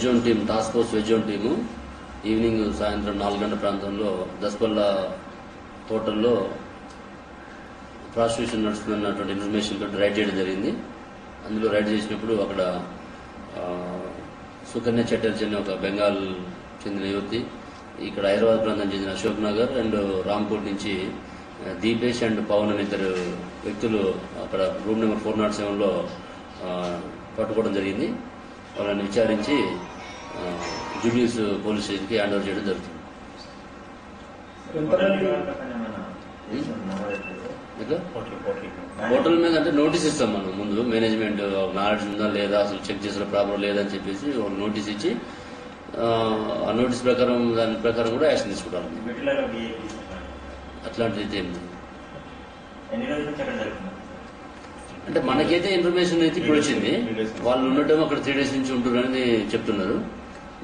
Red zone team, task force red zone team evening సాయంత్రం 4 గంటల ప్రాంతంలో దస్పల్ల హోటల్లో ప్రాసిక్యూషన్ నడుస్తున్నటువంటి ఇన్ఫర్మేషన్ తోటి రైడ్ చేయడం జరిగింది. అందులో రైడ్ చేసినప్పుడు అక్కడ సుకన్య చటర్జీ అనే ఒక బెంగాల్ చెందిన యువతి, ఇక్కడ హైదరాబాద్ ప్రాంతం చెందిన అశోక్ నగర్ అండ్ రాంకోట్ నుంచి దీపేష్ అండ్ పవన్ అనే 2 వ్యక్తులు అక్కడ రూమ్ నెంబర్ 407లో పట్టుకోవడం జరిగింది. వాళ్ళని విచారించి జూబ్లీస్ పోలీస్ స్టేషన్కి హ్యాండ్ ఓవర్ చేయడం జరుగుతుంది. హోటల్ మీద అంటే నోటీస్ ఇస్తాం మనం. ముందు మేనేజ్మెంట్ నాలెడ్జ్ ఉందా లేదా, అసలు చెక్ చేసిన ప్రాబ్లం లేదా అని చెప్పేసి ఒక నోటీస్ ఇచ్చి ఆ నోటీస్ ప్రకారం దాని ప్రకారం కూడా యాక్షన్ తీసుకుంటాం. అట్లాంటిది ఏం అంటే మనకైతే ఇన్ఫర్మేషన్ అయితే ఇప్పుడు వచ్చింది. వాళ్ళు ఉండటం అక్కడ 3 days నుంచి ఉంటున్నారు అనేది చెప్తున్నారు.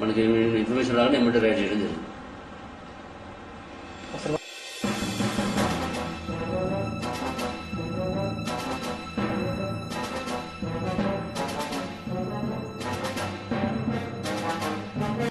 మనకి ఇన్ఫర్మేషన్ రాగానే ఎమ్మటే రైడ్ చేయడం జరిగింది.